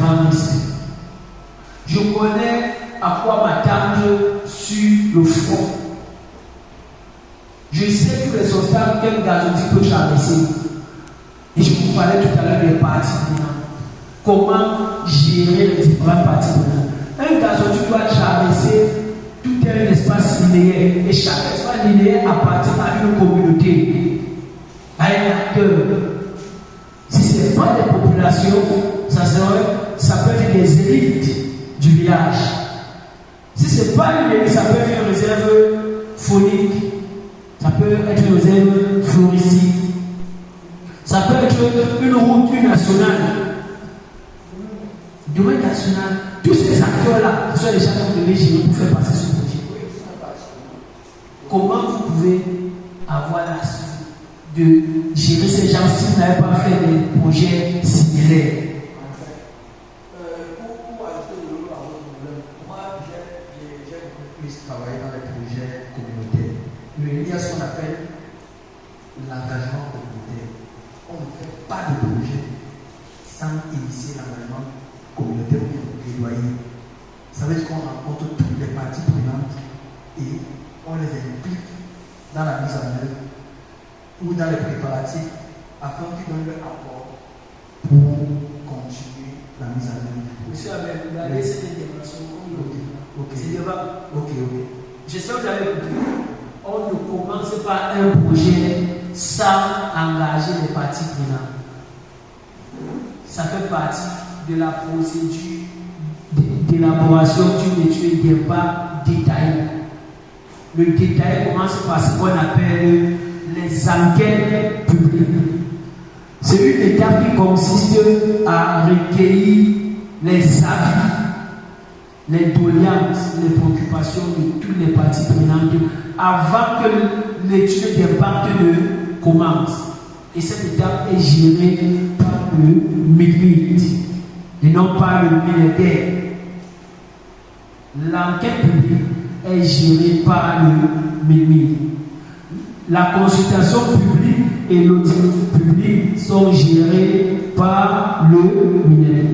grand respect. Je connais à quoi m'attendre sur le front. Je sais tous les obstacles qu'un gazoduc peut traverser. Et je vous parlais tout à l'heure des parties prenantes. Comment gérer les différentes parties prenantes. Un gazoduc doit traverser tout un espace linéaire. Et chaque espace linéaire appartient à une communauté, à un acteur. Si ce n'est pas des populations, ça peut être des élites du village. Si ce n'est pas une élite, ça peut être une réserve faunique. Ça peut être une réserve floristique. Ça peut être une route nationale. Domaine national. Tous ces acteurs-là sont les gens que vous devez gérer pour faire passer ce projet. Comment vous pouvez avoir la suite de gérer ces gens si vous n'avez pas fait des projets similaires? Pour ajouter de l'eau à votre problème, moi j'ai beaucoup plus travaillé dans les projets communautaires. Mais il y a ce qu'on appelle l'engagement communautaire. On ne fait pas de projet sans initier l'engagement communautaire ou le plaidoyer. Ça veut dire qu'on rencontre toutes les parties prenantes et on les implique dans la mise en œuvre ou dans les préparatifs afin qu'ils donnent leur apport pour continuer la mise en œuvre. Monsieur Abel, vous avez cette intervention. Ok. C'est débat. Ok. J'espère que vous avez compris. On ne commence pas un projet sans engager les parties prenantes. Ça fait partie de la procédure d'élaboration d'une étude d'impact détaillée. Le détail commence par ce qu'on appelle les enquêtes publiques. C'est une étape qui consiste à recueillir les avis, les doléances, les préoccupations de toutes les parties prenantes avant que l'étude d'impact ne commence. Et cette étape est gérée par le MIMIT et non par le militaire. L'enquête publique est gérée par le MIMIT. La consultation publique et l'audit public sont gérés par le MINER.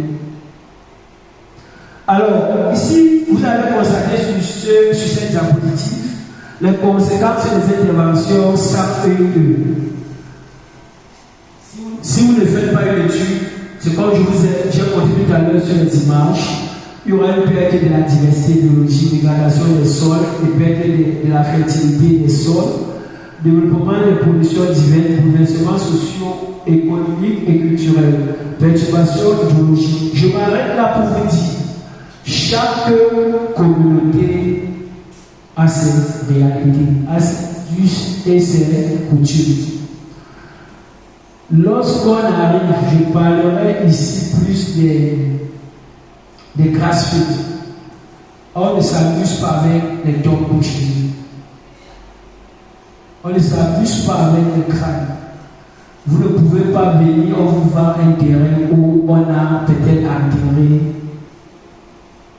Alors, ici, vous avez constaté sur cette diapositive les conséquences des interventions SAFE2. Si vous ne faites pas une étude, c'est comme j'ai montré tout à l'heure sur les images, il y aura une perte de la diversité biologique, dégradation des sols, une perte de la fertilité des sols, développement des productions diverses, bouleversements sociaux, économiques et culturels, perturbations hydrologiques. Je m'arrête là pour vous dire, chaque communauté a ses réalités, a ses us et ses coutumes. Lorsqu'on arrive, je parlerai ici plus des grass-foods. On ne s'amuse pas avec les dog butcheries. On ne s'amuse pas avec les crânes. Vous ne pouvez pas venir, on vous vend un terrain où on a peut-être enterré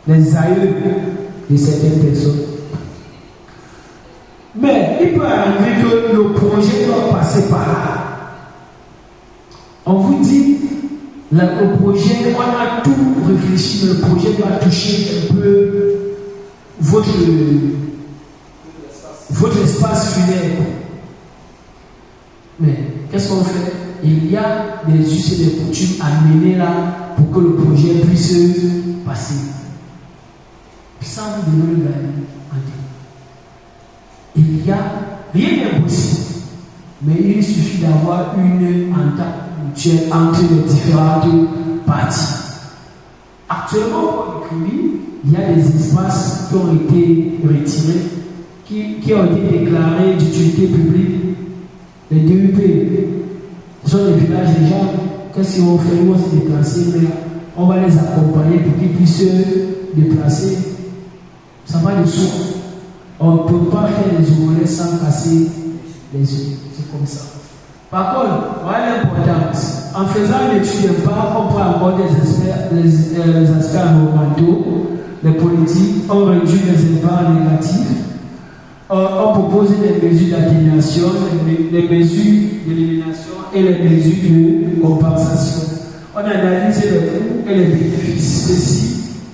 les aïeux de certaines personnes. Mais il peut arriver que le projet doit passer par là. On vous dit, le projet, on a tout réfléchi, mais le projet doit toucher un peu votre espace funèbre. Mais qu'est-ce qu'on fait? Il y a des us et des coutumes à mener là pour que le projet puisse passer. Sans vous donner la il y a rien d'impossible, mais il suffit d'avoir une entente mutuelle entre les différentes parties. Actuellement, pour l'écrire, il y a des espaces qui ont été retirés, qui ont été déclarés d'utilité publique, les DUP. Ce sont des villages déjà. Qu'est-ce qu'on fait? Ils vont se déplacer, mais on va les accompagner pour qu'ils puissent se déplacer. Ça va de soi. On ne peut pas faire les omelets sans casser les œufs. C'est comme ça. Par contre, voilà l'importance. En faisant une étude d'impact, on prend encore les aspects environnementaux, les politiques, on réduit les impacts négatifs, on propose des mesures d'atténuation, les mesures d'élimination et les mesures de compensation. On analyse les coûts et les bénéfices ceci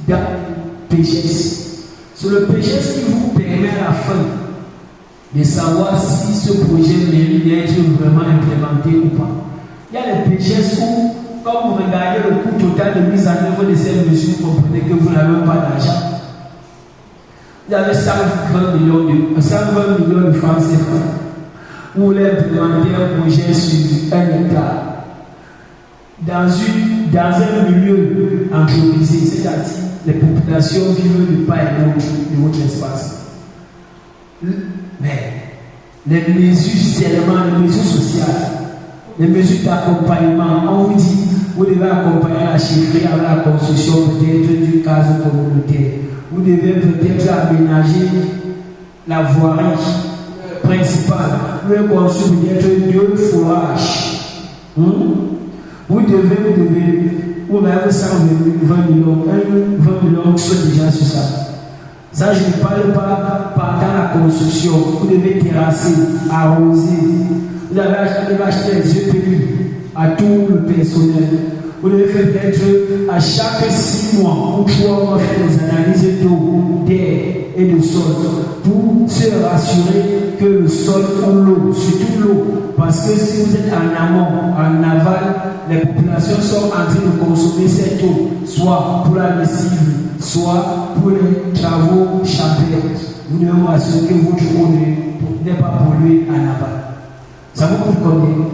dans le PGS. C'est le PGS qui vous permet à la fin de savoir si ce projet mérite d'être vraiment implémenté ou pas. Il y a les PGS où, quand vous regardez le coût total de mise en œuvre de ces mesures, vous comprenez que vous n'avez pas d'argent. Vous avez 120 millions de francs CFA. Vous voulez implémenter un projet sur 1 hectare dans un milieu improvisé, c'est-à-dire les populations vivent de part et d'autre de votre espace. Mais les mesures seulement, les mesures sociales, les mesures d'accompagnement, on vous dit, vous devez accompagner la chefferie avec la construction peut-être du cadre communautaire. Vous devez peut-être aménager la voirie principale. Vous devez construire peut-être 2 forages. Vous avez 120 millions, 20 millions qui sont déjà sur ça. Ça, je ne parle pas pendant la construction. Vous devez terrasser, arroser. Vous devez acheter les EPI à tout le personnel. Vous devez faire peut-être à chaque 6 mois ou 3 mois faire des analyses d'eau, d'air et de sol pour se rassurer que le sol ou l'eau, surtout l'eau, parce que si vous êtes en amont, en aval, les populations sont en train de consommer cette eau, soit pour la lessive, soit pour les travaux champêtres. Vous devez vous assurer que votre eau n'est pas polluée en aval. Ça vous coûte combien?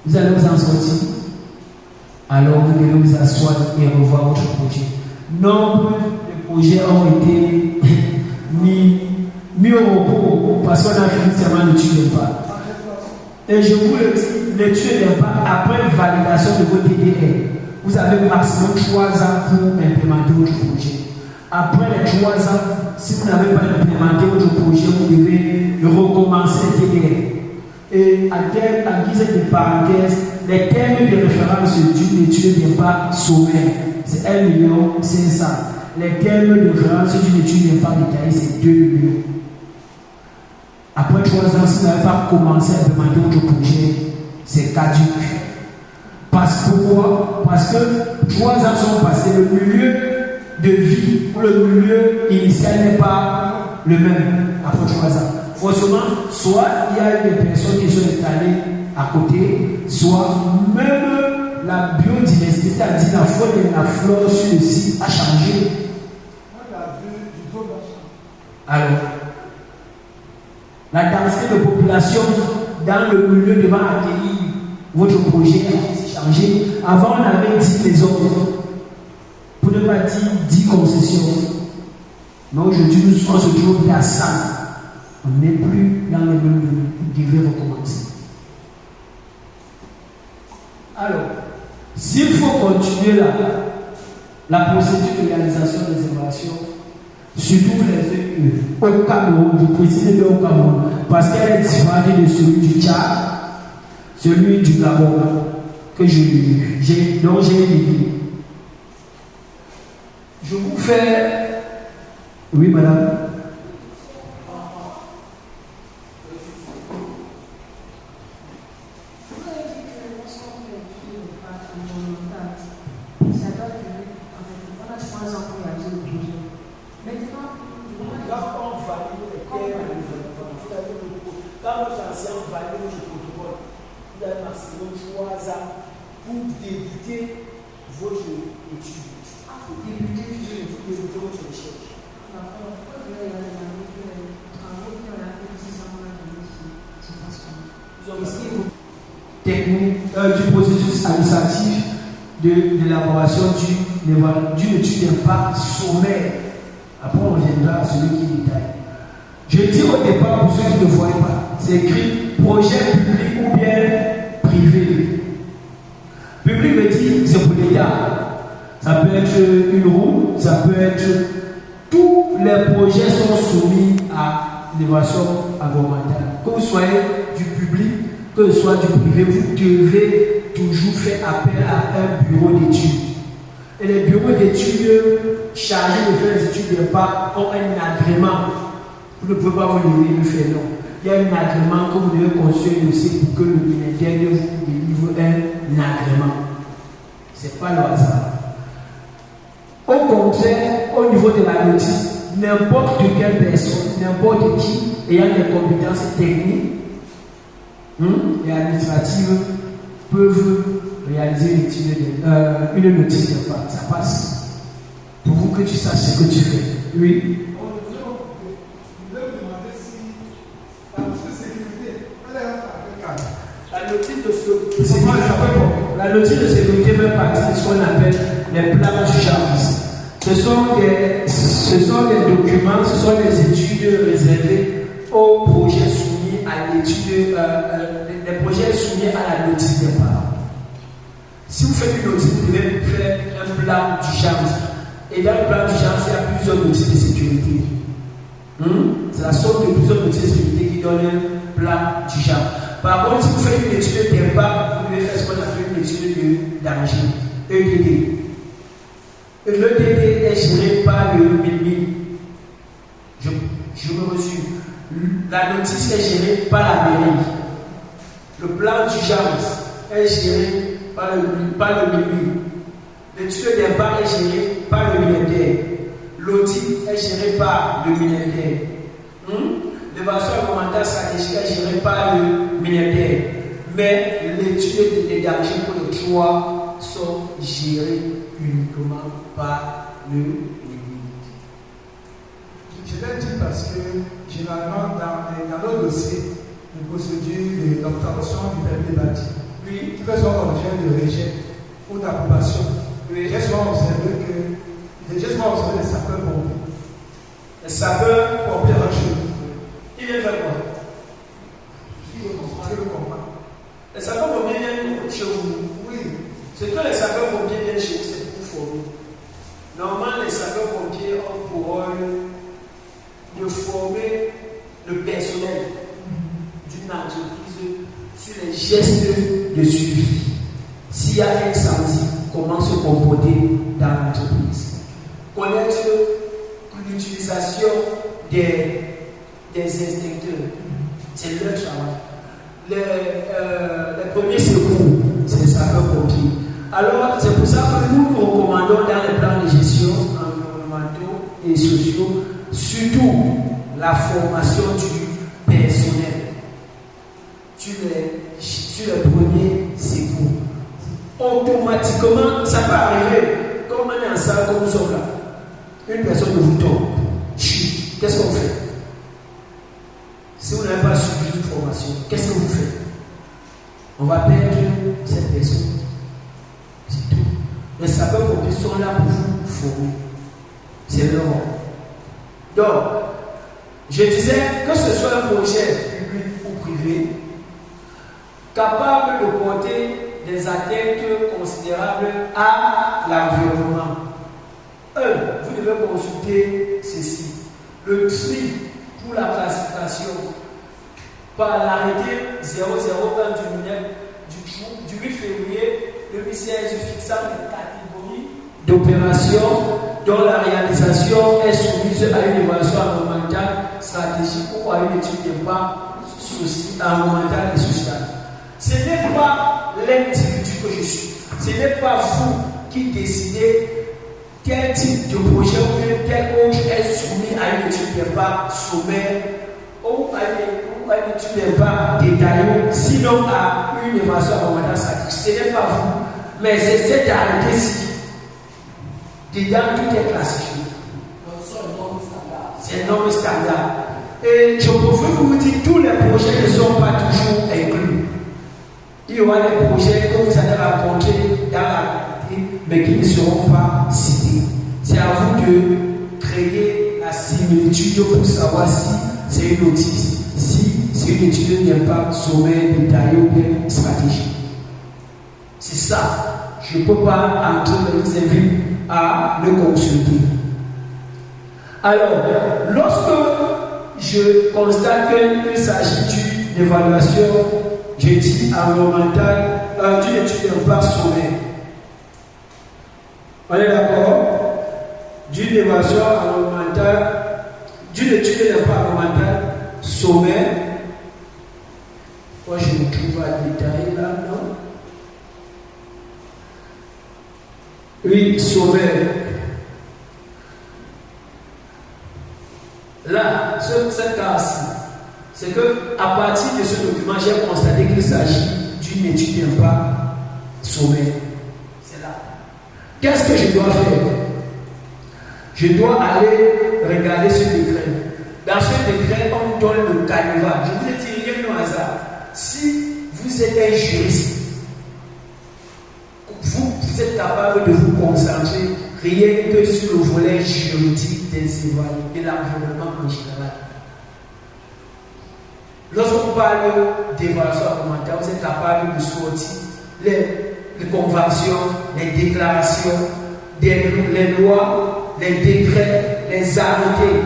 Vous allez vous en sortir. Alors vous devez vous asseoir et revoir votre projet. Nombre de projets ont été mis au repos parce qu'on a fini seulement l'étude d'impact. Et je vous le dis, l'étude d'impact, après validation de votre DDR, vous avez maximum 3 ans pour implémenter votre projet. Après les 3 ans, si vous n'avez pas implémenté votre projet, vous devez recommencer le DDR. Et en guise de parenthèse, les termes de référence d'une étude d'impact sommaire, c'est 1,5 million. Les termes de référence d'une étude d'impact détaillée, c'est 2 millions. Après 3 ans, si vous n'avez pas commencé à implémenter votre projet, c'est caduc. Pourquoi? Parce que 3 ans sont passés, le milieu de vie ou le milieu initial n'est pas le même après 3 ans. Forcément, soit il y a des personnes qui sont installées à côté, soit même la biodiversité, c'est-à-dire la faune et la flore sur le site a changé. Alors, la densité de population dans le milieu devant accueillir votre projet a changé. Avant, on avait 10 maisons, pour ne pas dire 10 concessions. Mais aujourd'hui, nous sommes se trouve à 100. On n'est plus dans le même milieu. Vous devez recommencer. Alors, s'il faut continuer la procédure de réalisation des évaluations, surtout les EE, au Cameroun, je précise bien au Cameroun, parce qu'elle est différente de celui du Tchad, celui du Gabon, dont j'ai étudié. Je vous fais. Oui, madame. Technique du processus administratif de l'élaboration d'une étude d'impact sommaire. Après, on reviendra à celui qui détaille. Je dis au départ, pour ceux qui ne voient pas, c'est écrit projet public ou bien privé. Public veut dire c'est pour l'État. Ça peut être une roue, ça peut être. Tous les projets sont soumis à l'évaluation environnementale. Que vous soyez du public, que ce soit du privé, vous devez toujours faire appel à un bureau d'études. Et les bureaux d'études chargés de faire les études d'impact ont un agrément. Vous ne pouvez pas vous lever le faire, non. il y a un agrément que vous devez construire aussi pour que le ministère vous délivre un agrément. Ce n'est pas le hasard. Au contraire, au niveau de la notice, n'importe quelle personne, n'importe qui ayant des compétences techniques et administratives peuvent réaliser une notice d'impact. Ça passe. Pour vous que tu saches ce que tu fais. Oui. La notice de sécurité fait partie de ce qu'on appelle les plans d'urgence. Ce sont des documents, ce sont des études réservées aux projets soumis à l'étude, les projets soumis à la notice d'impact. Si vous faites une notice, vous devez faire un plan d'urgence. Et dans le plan d'urgence, il y a plusieurs notices de sécurité. C'est la somme de plusieurs notices de sécurité qui donne un plan d'urgence. Par contre, si vous faites une étude d'impact, vous devez faire ce qu'on appelle une étude de danger, EDD. L'EDD est géré par le MIMI. Je me reçois. La notice est gérée par la mairie. Le plan d'urgence est géré par le MIMI. L'étude d'impact est gérée par le ministère. L'audit est géré par le ministère. L'évaluation environnementale stratégique est gérée par le ministère. Mais l'étude des dangers pour les trois sont gérées uniquement par le ministère. Je l'ai dit parce que généralement dans nos dossiers, les procédures d'obtention du permis de bâtir, qui fait souvent l'objet de rejet ou d'approbation. J'ai souvent observé les sapeurs-pompiers. Les sapeurs-pompiers en chez ils viennent faire quoi? Les sapeurs-pompiers viennent chez vous. Oui. Ce que les sapeurs-pompiers viennent chez vous, c'est pour former. Normalement, les sapeurs-pompiers ont pour rôle de former le personnel d'une entreprise sur les gestes de suivi. S'il y a un incendie, comment se comporter dans l'entreprise. Connaître l'utilisation des instincteurs, c'est leur travail. Les premiers secours, c'est les sapeurs-pompiers. Alors, c'est pour ça que nous recommandons dans les plans de gestion environnementaux et sociaux, surtout la formation du personnel sur les premiers secours. Automatiquement, ça peut arriver, comme on est en salle, comme nous sommes là. Une personne vous tombe. Qu'est-ce qu'on fait? Si vous n'avez pas suivi une formation, qu'est-ce que vous faites? On va perdre cette personne. C'est tout. Les sapeurs-pompiers sont là pour vous former. C'est leur rôle. Donc, je disais que ce soit un projet public ou privé, capable de porter des atteintes considérables à l'environnement. Vous devez consulter ceci. Le tri pour la classification par l'arrêté 001 du 8 février 2016 fixant les catégories d'opérations dont la réalisation est soumise à une évaluation environnementale stratégique ou à une étude d'impact environnemental et social. Ce n'est pas l'individu que je suis. Ce n'est pas vous qui décidez quel type de projet ou quel autre est soumis à une étude d'impact sommaire ou à une étude d'impact détaillée, sinon à une évaluation environnementale stratégique. Ce n'est pas vous, mais c'est cet arrêté-ci. Dedans, tout est classifié. C'est un norme standard. Et je peux vous dire que tous les projets ne sont pas toujours inclus. Il y aura des projets que vous allez rencontrer dans la réalité, mais qui ne seront pas cités. C'est à vous de créer la similitude pour savoir si c'est une notice, si c'est une étude d'impact sommaire, détaillée ou bien stratégique. C'est ça. Je ne peux pas entrer dans les invite à le consulter. Alors, lorsque je constate qu'il s'agit d'une évaluation, je dis environnementale, d'une étude d'impact sommaire. On est d'accord? D'une évaluation environnementale, d'une étude d'impact environnemental sommaire, Moi, je me trouve à détailler là, non? Oui, sauveur. Là, cette case, c'est que à partir de ce document, j'ai constaté qu'il s'agit d'une étude d'impact sommaire. C'est là. Qu'est-ce que je dois faire? Je dois aller regarder ce décret. Dans ce décret, on donne le canevas. Je vous ai dit rien au hasard. Si vous êtes un juriste, vous êtes capable de vous concentrer rien que sur le volet juridique des évaluations de l'environnement en général. Lorsqu'on parle d'évaluation environnementale, vous êtes capable de sortir les conventions, les déclarations, les lois, les décrets, les arrêtés.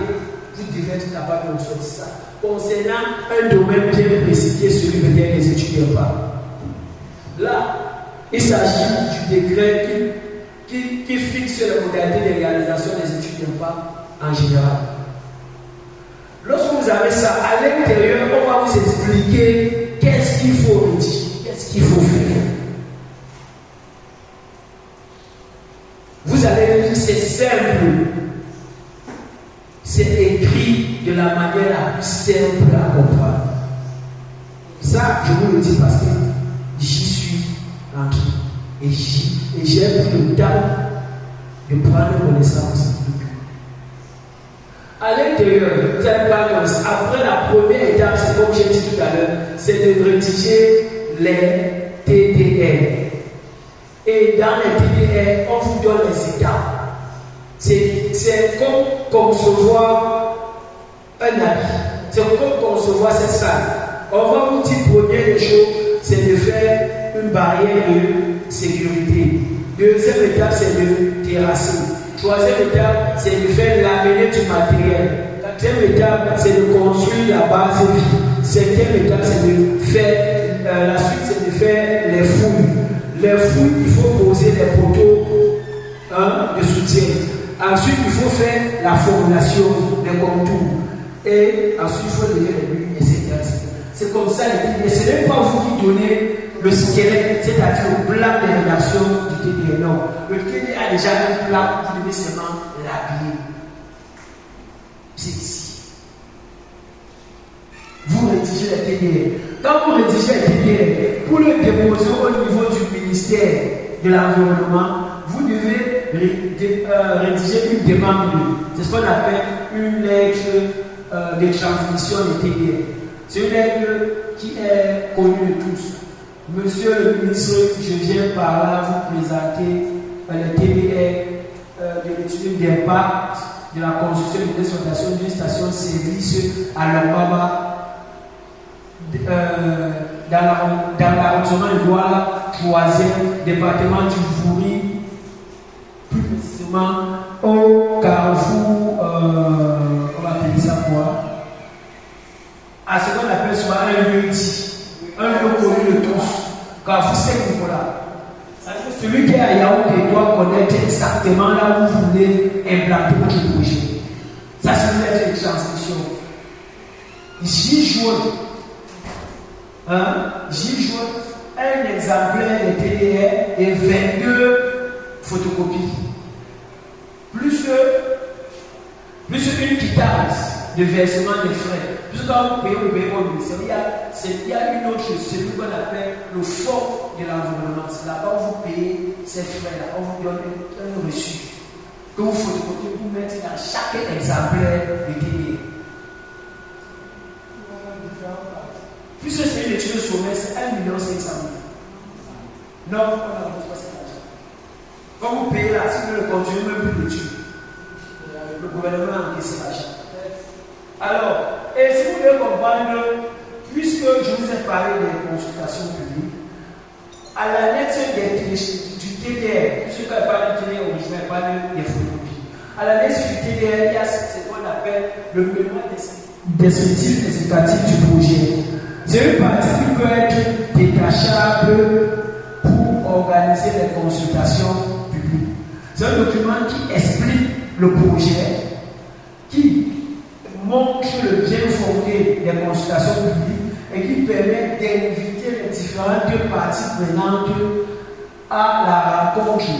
Vous devez être capable de sortir ça. Concernant un domaine bien précis qui est celui des études d'impact. Là, il s'agit du décret qui fixe les modalités de réalisation des études d'impact en général. Lorsque vous avez ça, à l'intérieur, on va vous expliquer qu'est-ce qu'il faut rédiger, qu'est-ce qu'il faut faire. Vous allez dire c'est simple. C'est écrit de la manière la plus simple à comprendre. Ça, je vous le dis parce que j'y suis entré. Et j'ai pris le temps de prendre connaissance. À l'intérieur, vous allez prendre connaissance. Après la première étape, c'est comme j'ai dit tout à l'heure, c'est de rédiger les TDR. Et dans les TDR, on vous donne les étapes. C'est comme concevoir un habit. C'est comme concevoir cette salle. On va vous dire, première des choses, c'est de faire une barrière de sécurité. Deuxième étape, c'est de terrasser. Troisième étape, c'est de faire l'amener du matériel. Quatrième étape, c'est de construire la base vie. Cinquième étape, c'est de faire, la suite, c'est de faire les fouilles. Les fouilles, il faut poser les poteaux de soutien. Ensuite, il faut faire la formulation des contours. Et ensuite, il faut lever les bulles, etc. C'est comme ça, et ce n'est pas vous qui donnez le squelette, c'est-à-dire le plan de rédaction du TDR. Non, le TDR a déjà un plan, vous devez seulement l'habiller. C'est ici. Vous rédigez les TDR. Quand vous rédigez les TDR, pour le déposer au niveau du ministère de l'Environnement, vous devez rédiger une demande. C'est ce qu'on appelle une lettre de transmission des TDR. C'est une lettre qui est connue de tous. Monsieur le ministre, je viens par là vous présenter les TDR de l'étude d'impact de la construction et de l'exploitation d'une station-service à Lambaba dans l'arrondissement de Douala, 3e département du Vouri, plus précisément au carrefour, on va appeler ça quoi? À ce qu'on appelle souvent un lieu dit, un lieu connu de tous, carrefour Saint-Nicolas. Celui qui est à Yaoundé doit connaître exactement là où vous voulez implanter votre projet. Ça, c'est une lettre de transmission. J'y joins un exemplaire de TDR et 22 photocopies. Plus une quittance de versement des frais. Plus quand vous payez au ministère, il y a une autre chose, celui qu'on appelle le fonds de l'environnement. C'est là-bas où vous payez ces frais-là. On vous donne un reçu que vous photocopiez pour mettre dans chaque exemplaire de TDR. Puisque c'est une étude sommaire, c'est 1,5 million. Non, on n'a pas cet argent. Quand vous payez là, si vous ne continuez même plus l'étude, le gouvernement a encaissé l'argent. Alors, et si vous voulez comprendre, puisque je vous ai parlé des consultations publiques, à l'annexe du TDR, puisque quand il parle du TDR original, il parle des photocopies. À l'annexe du TDR, il y a ce qu'on appelle le mémoire descriptif explicatif du projet. C'est une partie qui peut être détachable pour organiser les consultations publiques. C'est un document qui explique le projet, qui montre le bien fondé des consultations publiques et qui permet d'inviter les différentes parties prenantes à la rencontre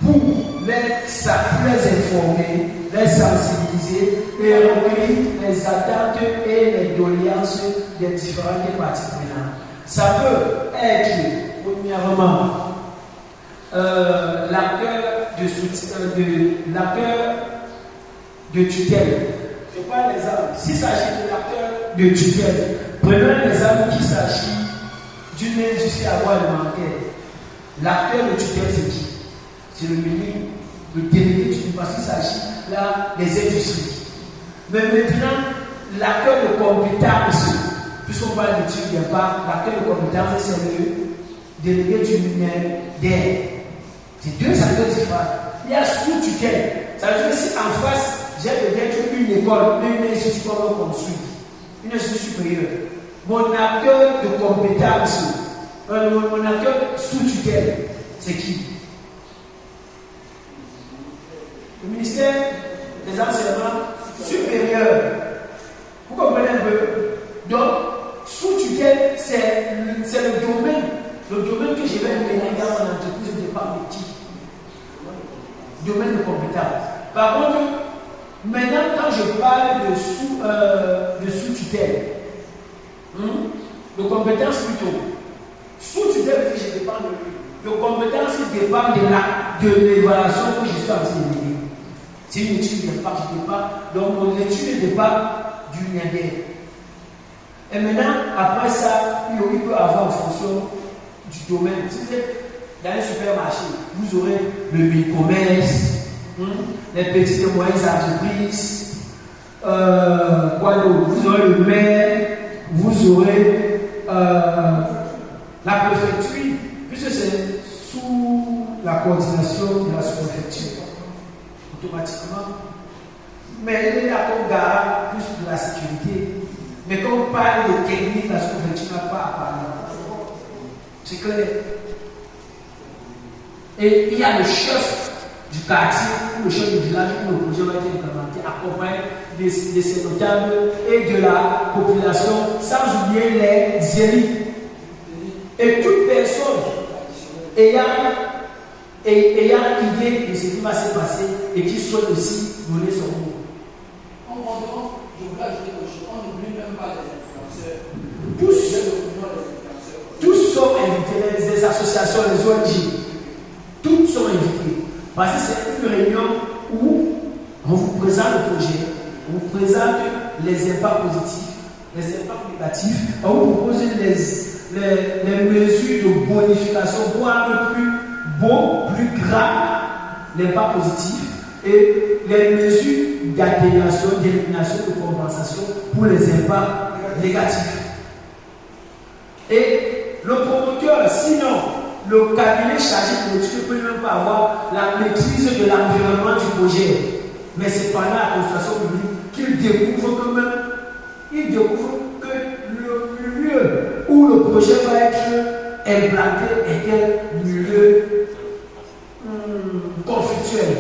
pour les informer, les sensibiliser et recueillir les attentes et les doléances des différentes parties prenantes. Ça peut être, premièrement, l'acteur de tutelle. Je prends l'exemple. S'il s'agit de l'acteur de tutelle, prenons l'exemple qu'il s'agit d'une industrie agroalimentaire. L'acteur de tutelle, c'est qui? C'est le ministre, le délégué du tutelle, parce qu'il s'agit là des industries. Mais maintenant, l'acteur de compétence, puisqu'on parle d'études d'impact, l'acteur de compétence, c'est le délégué du ministère. C'est deux acteurs différents. Il y a sous-tutelle. Ça veut dire que si en face, j'ai peut-être une école, une institution qu'on va construire, une institution supérieure, mon acteur de compétence, mon acteur sous-tutelle, c'est qui? Le ministère des enseignements supérieurs. Vous comprenez un peu? Donc, sous-tutelle, c'est le domaine que je vais mener dans mon entreprise de départ de qui? Domaine de compétence. Par contre, maintenant, quand je parle de sous-tutelle, de compétence plutôt, sous-tutelle, je dépends de lui. De compétence dépend de l'évaluation que je suis en train de mener. C'est une étude d'impact, je dépends. Donc, mon étude dépend du NIADER. Et maintenant, après ça, il peut avoir en fonction du domaine. Si vous êtes dans un supermarché, vous aurez le micro-commerce, les petites et moyennes entreprises, vous aurez le maire, vous aurez la préfecture, puisque c'est sous la coordination de la sous-préfecture, automatiquement. Mais il est là qu'on garde plus de la sécurité. Mais quand on parle de technique, la sous-préfecture n'a pas à parler. C'est clair. Et il y a le chef du quartier ou le chef du village où le projet va être implémenté, accompagné de ses notables et de la population, sans oublier les élus. Et toute personne ayant idée de ce qui va se passer et qui souhaite aussi donner son mot. En comptant, je voulais ajouter quelque chose, on n'oublie même pas les influenceurs. Tous sont invités, les associations, les ONG, toutes sont invitées. Parce que c'est une réunion où on vous présente le projet, on vous présente les impacts positifs, les impacts négatifs, on vous propose les mesures de bonification pour rendre plus beau, plus grave l'impact positif et les mesures d'atténuation, d'élimination, de compensation pour les impacts négatifs. Et le promoteur, sinon le cabinet chargé de l'étude ne peut même pas avoir la maîtrise de l'environnement du projet. Mais c'est pendant la consultation publique qu'il découvre que le milieu où le projet va être implanté est un milieu conflictuel.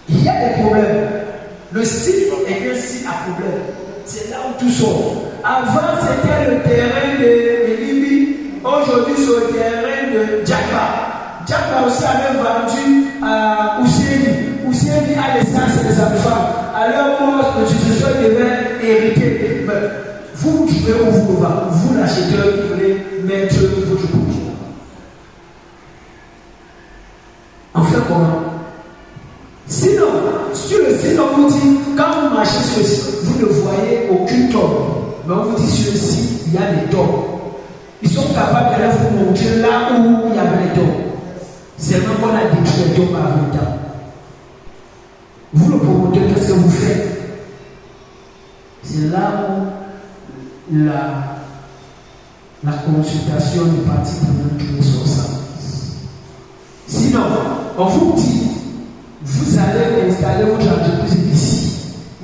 Il y a des problèmes. Le site est un site à problème. C'est là où tout sort. Avant, c'était le terrain de Libye. Aujourd'hui, c'est le terrain de Djabba. Djabba aussi avait vendu à Ousseini. Ousseini a laissé ses enfants. Alors, le successeur devait hériter. Mais vous trouvez où vous va. Vous, l'acheteur, qui voulez mettre votre projet. En fait, comment? Sinon, sur le site, on vous dit, quand vous marchez sur le site, vous ne voyez aucune tombe. Mais on vous dit sur le site, il y a des tombes. Ils sont capables d'aller vous montrer là où il y avait les tombes. C'est même qu'on a détruit les tombes avant le temps. Vous, le promoteur, qu'est-ce que vous faites? C'est là où la consultation du parti prenant trouve son sens. Sinon, on vous dit, vous allez installer votre entreprise ici.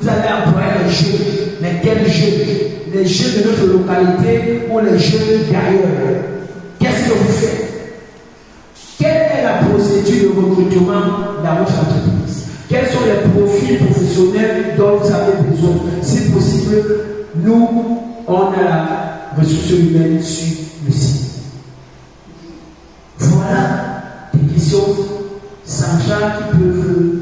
Vous allez employer les jeunes. Mais quels jeunes? Les jeunes de notre localité ou les jeunes d'ailleurs? Qu'est-ce que vous faites? Quelle est la procédure de recrutement dans votre entreprise? Quels sont les profils professionnels dont vous avez besoin? Si possible, nous, on a ressources humaines sur le site. Voilà des questions centrales qui peuvent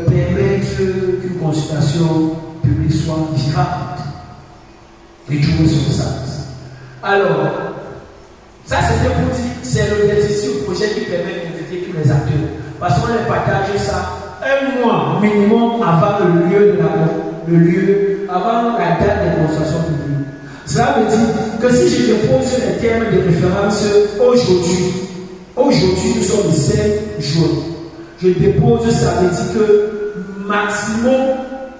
permettre qu'une consultation publique soit vivante et trouver son sens. Alors, ça c'était pour dire, c'est l'objectif du projet qui permet d'inviter tous les acteurs. Parce qu'on a partagé ça un mois minimum avant le lieu, avant la date de démonstration publique. Cela veut dire que si je dépose les termes de référence aujourd'hui nous sommes le 5 juin, je dépose, ça veut dire que maximum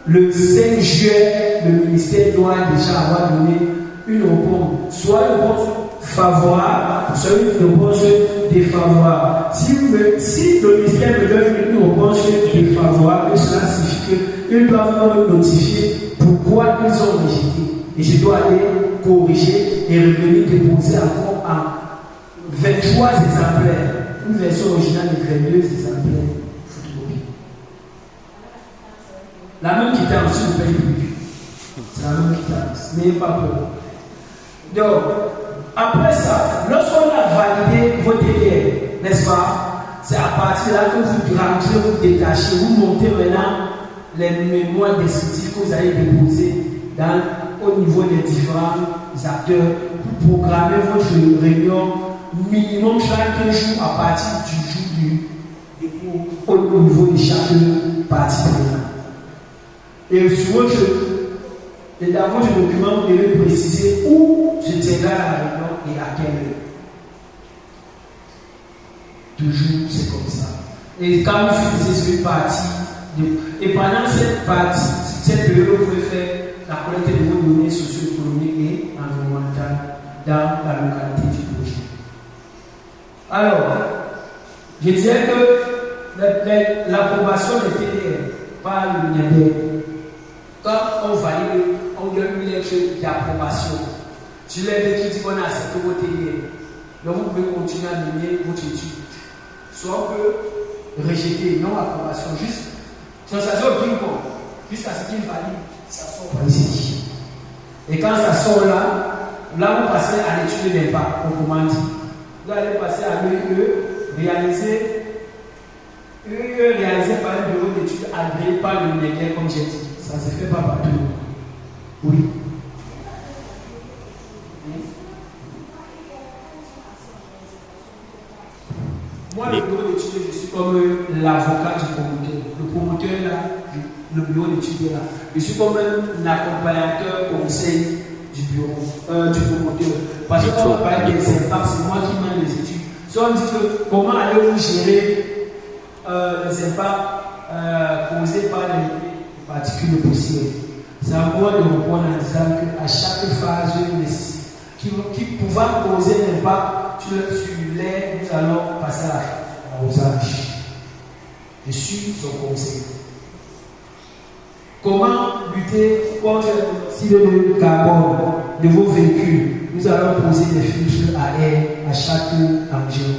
le 5 juillet, le ministère doit déjà avoir donné une réponse, soit une réponse favorable, soit une réponse défavorable. Si le ministère me donne une réponse défavorable, cela signifie qu'ils doivent me notifier pourquoi ils ont rejeté. Et je dois aller corriger et revenir déposer encore en 23 exemplaires, une version originale de 22 exemplaires photocopiés. La même quittance, je ne paye plus. C'est la même quittance, n'ayez pas peur. Donc, après ça, lorsqu'on a validé vos délais, n'est-ce pas, c'est à partir de là que vous rentrez, vous détachez, vous montez maintenant les mémoires descriptives que vous allez déposer au niveau des différents acteurs pour programmer votre réunion minimum chaque jour à partir du jour du dépôt au niveau de chaque partie prenante. Et sur dans votre document, vous devez préciser où se tiendra la réunion et à quelle heure. Toujours, c'est comme ça. Et quand vous finissez sur une partie, et pendant cette période, vous pouvez faire la collecte de vos données socio-économiques et environnementales dans la localité du projet. Alors, je disais que l'approbation des TDR par le ministère, quand on valide, on donne une lettre d'approbation. Sur les lettres qui dit qu'on a accepté vos TDR, donc vous pouvez continuer à mener votre étude. Soit on peut rejeter, non approbation, juste sensation de ping-pong, jusqu'à ce qu'il valide, ça sort par ici. Et quand ça sort là, vous passez à l'étude d'impact, autrement dit. Vous allez passer à l'UE, réalisé par un bureau d'études agréé par le ministère, comme j'ai dit. Ça ne se fait pas partout. Oui. Moi, le bureau d'études, je suis comme l'avocat du promoteur. Le promoteur là, le bureau d'études là. Je suis comme un accompagnateur conseil du bureau, du promoteur. Parce que quand on parle des impacts, c'est moi qui mène les études. Si on dit que comment allez-vous gérer les impacts causés par les particules poussières, c'est à moi de répondre en disant qu'à chaque phase qui pouvant causer l'impact sur l'air, nous allons passer à l'arrosage. Je suis son conseil. Comment lutter contre l'oxyde de carbone de vos véhicules? Nous allons poser des filtres à air à chaque engin.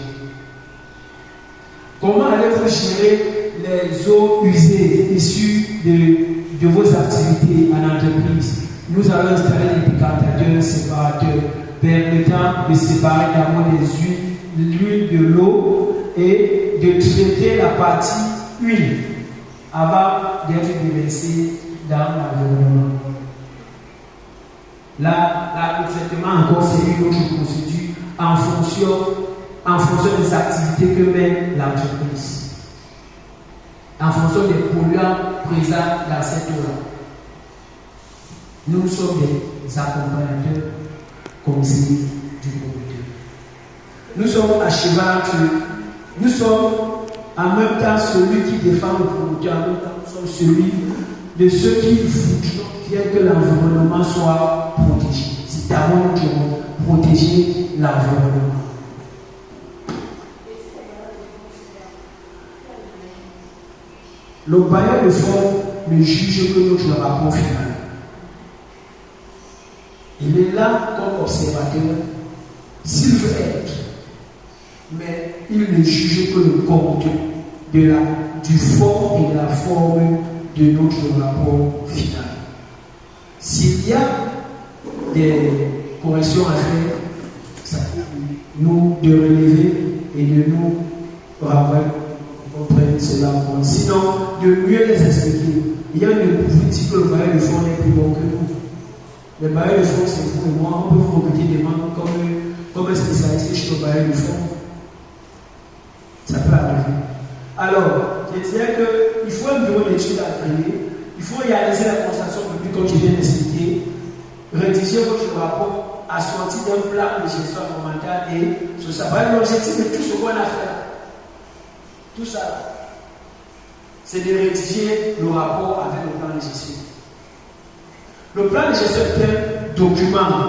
Comment allez-vous gérer les eaux usées issues de vos activités en entreprise? Nous allons installer des décantateurs séparateurs permettant de séparer d'abord l'huile de l'eau et de traiter la partie huile avant d'être déversée dans l'environnement. Là, le traitement encore, c'est une autre procédure en fonction des activités que mène l'entreprise, en fonction des polluants présents dans cette eau-là. Nous sommes des accompagnateurs conseillers du promoteur. Nous sommes à cheval entre eux. Nous sommes en même temps celui qui défend le promoteur, en même temps nous sommes celui de ceux qui voudront que l'environnement soit protégé. C'est d'abord nous qui devons protéger l'environnement. Le bailleur de fonds ne juge que notre rapport final. Il est là comme observateur, s'il veut être, mais il ne juge que le contenu du fond et de la forme de notre rapport final. S'il y a des corrections à faire, ça nous de relever et de nous rappeler qu'on comprenne cela. Sinon, de mieux les expliquer. Il y a une politique que le bail de fonds est plus bon que nous. Le bail de fonds, c'est vous et moi. On peut vous recruter des membres comme un spécialiste chez le bail de fonds. Ça peut arriver. Alors, je disais qu'il faut un bureau d'études à créer. Il faut réaliser la constatation publique comme je viens d'expliquer. Rédiger votre rapport assorti d'un plan de gestion environnementale et social. L'objectif de tout ce qu'on a fait, tout ça, c'est de rédiger le rapport avec le plan de gestion. Le plan de gestion est un document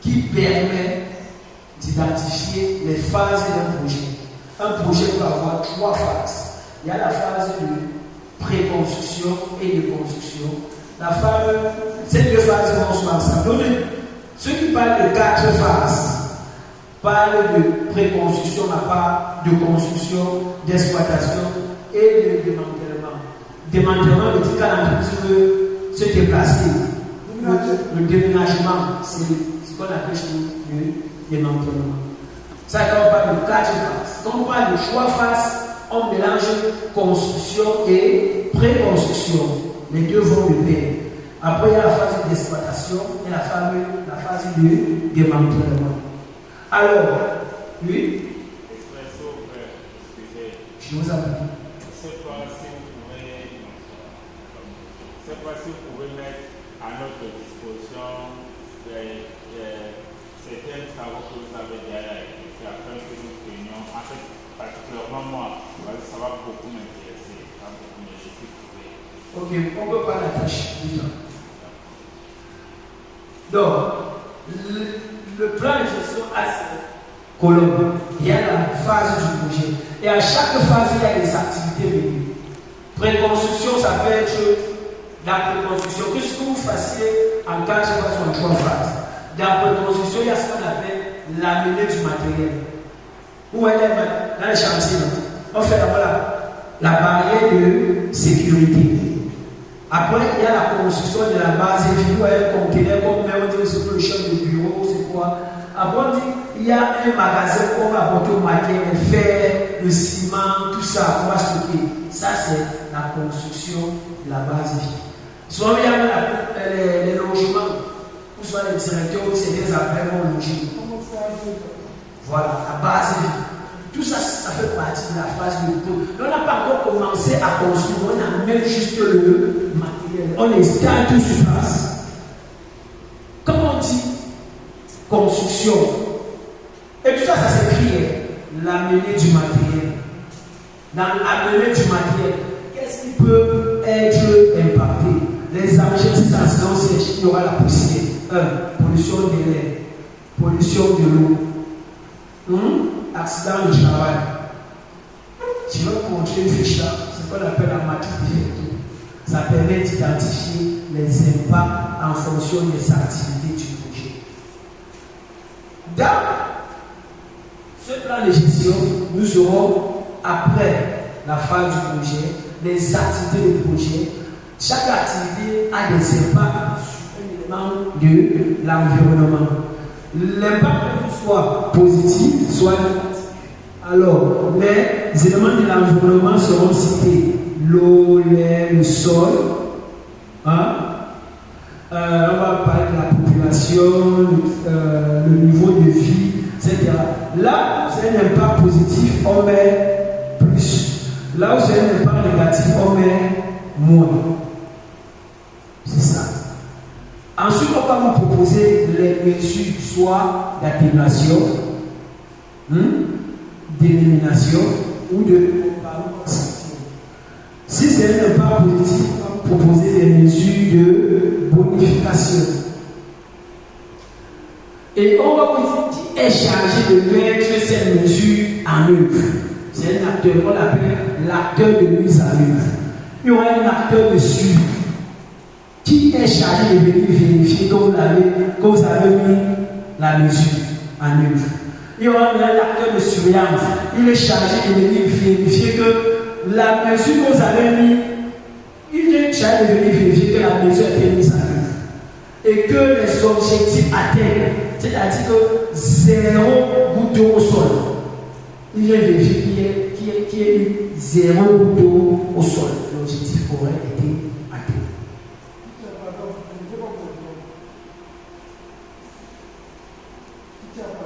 qui permet d'identifier les phases d'un projet. Un projet peut avoir 3 phases. Il y a la phase de pré-construction et de construction. Ces 2 phases vont se ensemble. Donc, ceux qui parlent de 4 phases parlent de pré-construction, à part de construction, d'exploitation et de démantèlement. Démantèlement veut dire qu'à l'entreprise veut se déplacer. Le déménagement, c'est ce qu'on appelle le démantèlement. Ça, quand on parle de 4 phases. Quand on parle de 3 phases, on mélange construction et pré-construction. Les deux vont de pair. Après, il y a la phase d'exploitation et la phase de démantèlement. Alors, oui. Je vous apprends. Je ne sais pas si vous pouvez mettre à notre disposition certains travaux que vous avez déjà réalisés afin que nous prenions. En fait, particulièrement moi, ça va beaucoup m'intéresser. Ok, on peut pas la tâche. Donc, le plan de gestion a ses colonnes. Il y a la phase du projet. Et à chaque phase, il y a des activités menées. Préconstruction, ça peut être la préconstruction. Qu'est-ce que vous fassiez en 4 phases ou en 3 phases? Dans la préconstruction, il y a ce qu'on appelle l'amener du matériel. Où elle est dans les chantiers? On fait la barrière de sécurité. Après, il y a la construction de la base et où elle contenait comme on dit c'est le champ de bureau, c'est quoi. Après, on dit il y a un magasin où on va apporter au matériel, le fer, le ciment, tout ça, on va stocker. Ça, c'est la construction de la base vie. Soit il y a les logements, ou soit les directeurs, ou c'est des après vont loger. Voilà, la base vie. Tout ça, ça fait partie de la phase de l'auto. On n'a pas encore commencé à construire, on a même juste le matériel. On installe tout sur place. Comme on dit construction, et tout ça, ça s'écrit l'amener du matériel. Dans l'amener du matériel, qu'est-ce qui peut être impacté? Les engins, si ça se lance, il y aura la poussière. Pollution de l'air, pollution de l'eau. Accident de travail. Je vais vous montrer une fiche là, c'est ce qu'on appelle la matrice d'effectif. Ça permet d'identifier les impacts en fonction des activités du projet. Dans ce plan de gestion, nous aurons, après la phase du projet, les activités du projet. Chaque activité a des impacts sur un élément de l'environnement. L'impact peut soit positif, soit négatif. Alors, les éléments de l'environnement seront cités. L'eau, l'air, le sol. Hein? On va parler de la population, le niveau de vie, etc. Là où c'est un impact positif, on met plus. Là où c'est un impact négatif, on met moins. C'est ça. Ensuite, on va vous proposer les mesures, soit d'atténuation, d'élimination ou de compensation. Si c'est un impact positif, on va vous proposer des mesures de bonification. Et on va vous dire qui est chargé de mettre ces mesures en œuvre. C'est un acteur qu'on appelle l'acteur de mise en œuvre. Il y aura un acteur de suivi. Qui est chargé de venir vérifier que vous avez mis la mesure en œuvre? Il y aura un acteur de surveillance. Il est chargé de venir vérifier que la mesure que vous avez mis, il est chargé de venir vérifier que la mesure a été mise en œuvre. Et et que les objectifs atteignent, c'est-à-dire que 0 goutte d'eau au sol. Il vient vérifier qu'il y ait eu 0 goutte d'eau au sol. L'objectif aurait été atteint. Si tu n'as